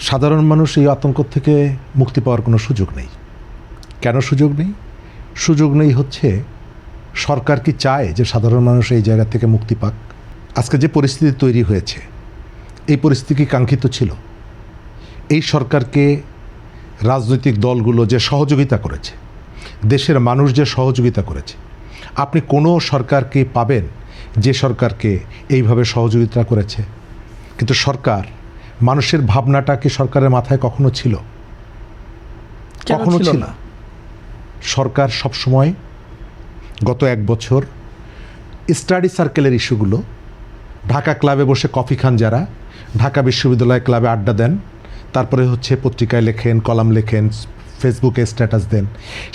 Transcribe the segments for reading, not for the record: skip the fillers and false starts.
সাধারণ মানুষ এই আতঙ্ক থেকে মুক্তি পাওয়ার কোনো সুযোগ নেই। কেন সুযোগ নেই? সুযোগ নেই হচ্ছে সরকার কি চায় যে সাধারণ মানুষ এই জায়গা থেকে মুক্তি পাক? আজকে যে পরিস্থিতি তৈরি হয়েছে, এই পরিস্থিতি কি কাঙ্ক্ষিত ছিল? এই সরকারকে রাজনৈতিক দলগুলো যে সহযোগিতা করেছে, দেশের মানুষ যে সহযোগিতা করেছে, আপনি কোনো সরকারকে পাবেন যে সরকারকে এইভাবে সহযোগিতা করেছে? কিন্তু সরকার, মানুষের ভাবনাটা কি সরকারের মাথায় কখনো ছিল? কখনো ছিল না। সরকার সবসময় গত এক বছর স্টাডি সার্কেলের ইস্যুগুলো, ঢাকা ক্লাবে বসে কফি খান যারা, ঢাকা বিশ্ববিদ্যালয় ক্লাবে আড্ডা দেন, তারপরে হচ্ছে পত্রিকায় লেখেন, কলাম লেখেন, ফেসবুকে স্ট্যাটাস দেন,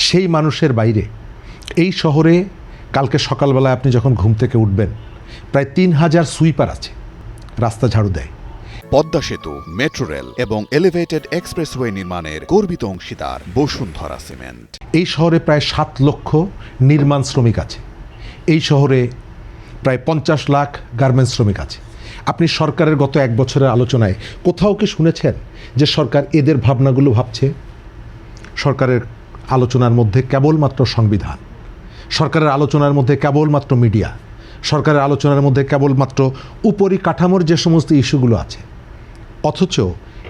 সেই মানুষের বাইরে এই শহরে কালকে সকালবেলায় আপনি যখন ঘুম থেকে উঠবেন, প্রায় ৩,০০০ সুইপার আছে, রাস্তা ঝাড়ু দেয়। পদ্মা সেতু, মেট্রো রেল এবং এলিভেটেড এক্সপ্রেসওয়ে নির্মাণের গর্বিত অংশীদার বসুন্ধরা সিমেন্ট। এই শহরে প্রায় ৭ লক্ষ নির্মাণ শ্রমিক আছে। এই শহরে প্রায় ৫০ লাখ গার্মেন্টস শ্রমিক আছে। আপনি সরকারের গত এক বছরের আলোচনায় কোথাও কি শুনেছেন যে সরকার এদের ভাবনাগুলো ভাবছে? সরকারের আলোচনার মধ্যে কেবলমাত্র সংবিধান, সরকারের আলোচনার মধ্যে কেবলমাত্র মিডিয়া, সরকারের আলোচনার মধ্যে কেবলমাত্র উপরিকাঠামোর যে সমস্ত ইস্যুগুলো আছে। অথচ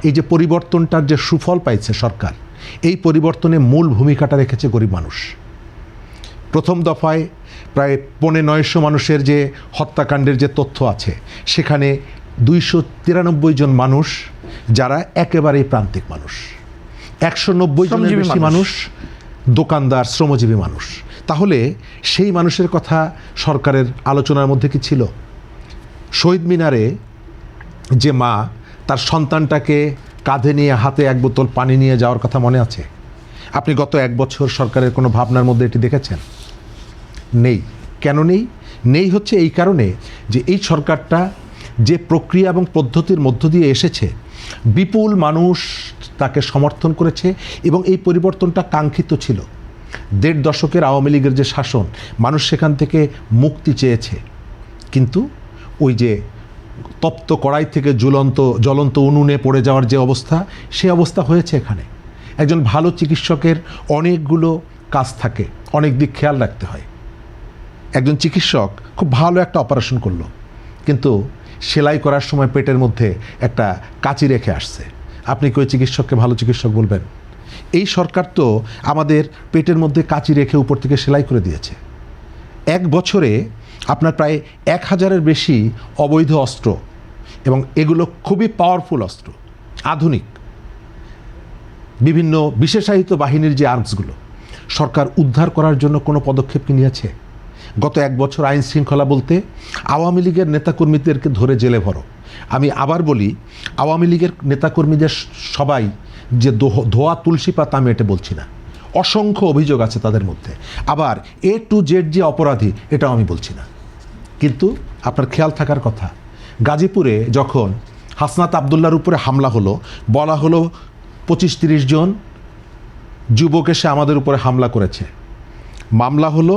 এই যে পরিবর্তনটার যে সুফল পাইছে সরকার, এই পরিবর্তনে মূল ভূমিকাটা রেখেছে গরিব মানুষ। প্রথম দফায় প্রায় ৯৫০ মানুষের যে হত্যাকাণ্ডের যে তথ্য আছে, সেখানে ২৯৩ জন মানুষ যারা একেবারেই প্রান্তিক মানুষ, ১৯০ জনের বেশি মানুষ দোকানদার, শ্রমজীবী মানুষ। তাহলে সেই মানুষের কথা সরকারের আলোচনার মধ্যে কি ছিল? শহীদ মিনারে যে মা তার সন্তানটাকে কাঁধে নিয়ে হাতে এক বোতল পানি নিয়ে যাওয়ার কথা মনে আছে? আপনি গত এক বছর সরকারের কোনো ভাবনার মধ্যে এটি দেখেছেন? নেই। কেন নেই? নেই হচ্ছে এই কারণে যে এই সরকারটা যে প্রক্রিয়া এবং পদ্ধতির মধ্য দিয়ে এসেছে, বিপুল মানুষ তাকে সমর্থন করেছে এবং এই পরিবর্তনটা কাঙ্ক্ষিত ছিল। ১.৫ দশকের আওয়ামী লীগের যে শাসন, মানুষ সেখান থেকে মুক্তি চেয়েছে, কিন্তু ওই যে তপ্ত কড়াই থেকে জ্বলন্ত উনুনে পড়ে যাওয়ার যে অবস্থা, সে অবস্থা হয়েছে এখানে। একজন ভালো চিকিৎসকের অনেকগুলো কাজ থাকে, অনেক দিক খেয়াল রাখতে হয়। একজন চিকিৎসক খুব ভালো একটা অপারেশন করলো, কিন্তু সেলাই করার সময় পেটের মধ্যে একটা কাঁচি রেখে আসছে। আপনি কি ওই চিকিৎসককে ভালো চিকিৎসক বলবেন? এই সরকার তো আমাদের পেটের মধ্যে কাঁচি রেখে উপর থেকে সেলাই করে দিয়েছে। এক বছরে আপনার প্রায় ১,০০০-এর বেশি অবৈধ অস্ত্র, এবং এগুলো খুবই পাওয়ারফুল অস্ত্র, আধুনিক বিভিন্ন বিশেষায়িত বাহিনীর যে আর্মসগুলো, সরকার উদ্ধার করার জন্য কোনো পদক্ষেপ কি নিয়েছে? গত এক বছর আইন শৃঙ্খলা বলতে আওয়ামী লীগের নেতাকর্মীদেরকে ধরে জেলে ভরো। আমি আবার বলি, আওয়ামী লীগের নেতাকর্মীদের সবাই যে ধোয়া তুলসী পাতা, আমি এটা বলছি না, অসংখ্য অভিযোগ আছে তাদের মধ্যে। আবার A to Z যে অপরাধী, এটাও আমি বলছি না। কিন্তু আপনার খেয়াল থাকার কথা, গাজীপুরে যখন হাসনাত আবদুল্লাহর উপরে হামলা হলো, বলা হলো ২৫-৩০ জন যুবক এসে আমাদের উপরে হামলা করেছে। মামলা হলো,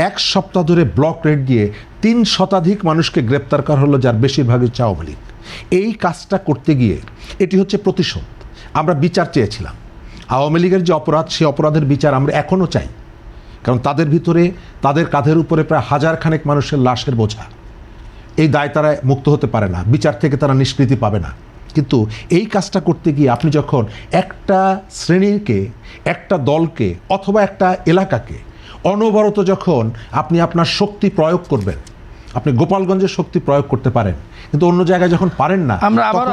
১ সপ্তাহ ধরে ব্লক রেড দিয়ে ৩ শতাধিক মানুষকে গ্রেপ্তার করা হলো, যার বেশিরভাগই আওয়ামী লীগ। এই কাজটা করতে গিয়ে এটি হচ্ছে প্রতিশোধ। আমরা বিচার চেয়েছিলাম। আওয়ামী লীগের যে অপরাধ, সেই অপরাধের বিচার আমরা এখনও চাই, কারণ তাদের ভিতরে, তাদের কাঁধের উপরে প্রায় ১,০০০ মানুষের লাশের বোঝা। এই দায় তারা মুক্ত হতে পারে না, বিচার থেকে তারা নিষ্কৃতি পাবে না। কিন্তু এই কাজটা করতে গিয়ে আপনি যখন একটা শ্রেণীকে, একটা দলকে অথবা একটা এলাকাকে অনবরত যখন আপনি আপনার শক্তি প্রয়োগ করবেন, আপনি গোপালগঞ্জের শক্তি প্রয়োগ করতে পারেন, কিন্তু অন্য জায়গায় যখন পারেন না, আমরা আবার